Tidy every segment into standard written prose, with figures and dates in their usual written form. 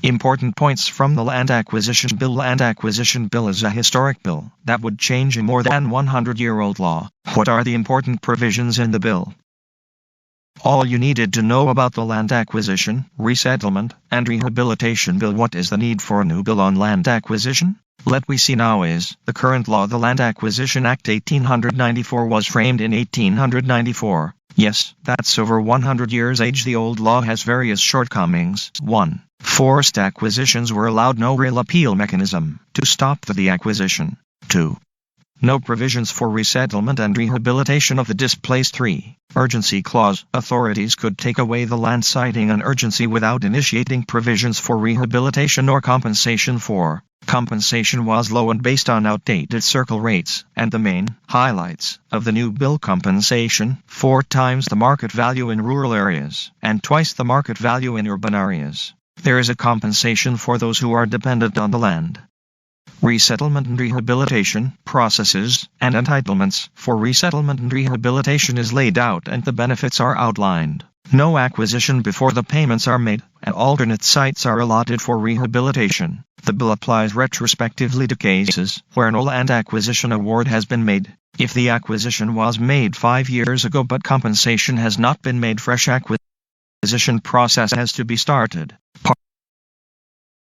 Important points from the Land Acquisition Bill. Land Acquisition Bill is a historic bill that would change a more than 100-year-old law. What are the important provisions in the bill? All you needed to know about the Land Acquisition, Resettlement, and Rehabilitation Bill. What is the need for a new bill on land acquisition? Let we see now is, the current law, the Land Acquisition Act 1894, was framed in 1894. Yes, that's over 100 years age. The old law has various shortcomings. 1. Forced acquisitions were allowed, no real appeal mechanism to stop the acquisition. 2. No provisions for resettlement and rehabilitation of the displaced. 3. Urgency clause. Authorities could take away the land citing an urgency without initiating provisions for rehabilitation or compensation. 4. Compensation was low and based on outdated circle rates, and the main highlights of the new bill: compensation 4 times the market value in rural areas, and twice the market value in urban areas. There is a compensation for those who are dependent on the land. Resettlement and rehabilitation processes and entitlements for resettlement and rehabilitation is laid out, and the benefits are outlined. No acquisition before the payments are made, and alternate sites are allotted for rehabilitation. The bill applies retrospectively to cases where no land acquisition award has been made. If the acquisition was made 5 years ago but compensation has not been made, fresh acquisition process has to be started.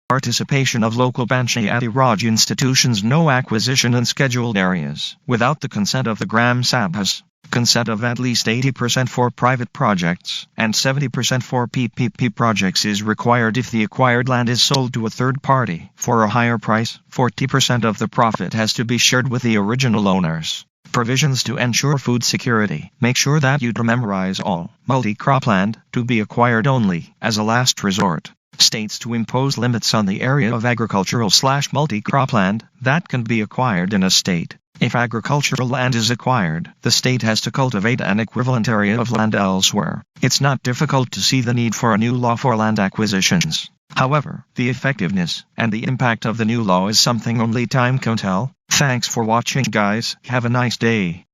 Participation of local Panchayati Raj institutions. No acquisition in scheduled areas without the consent of the Gram Sabhas. Consent of at least 80% for private projects and 70% for PPP projects is required. If the acquired land is sold to a third party for a higher price, 40% of the profit has to be shared with the original owners. Provisions to ensure food security. Make sure that you memorize all multi-crop land to be acquired only as a last resort. States to impose limits on the area of agricultural/multi-crop land that can be acquired in a state. If agricultural land is acquired, the state has to cultivate an equivalent area of land elsewhere. It's not difficult to see the need for a new law for land acquisitions. However, the effectiveness and the impact of the new law is something only time can tell. Thanks for watching, guys. Have a nice day.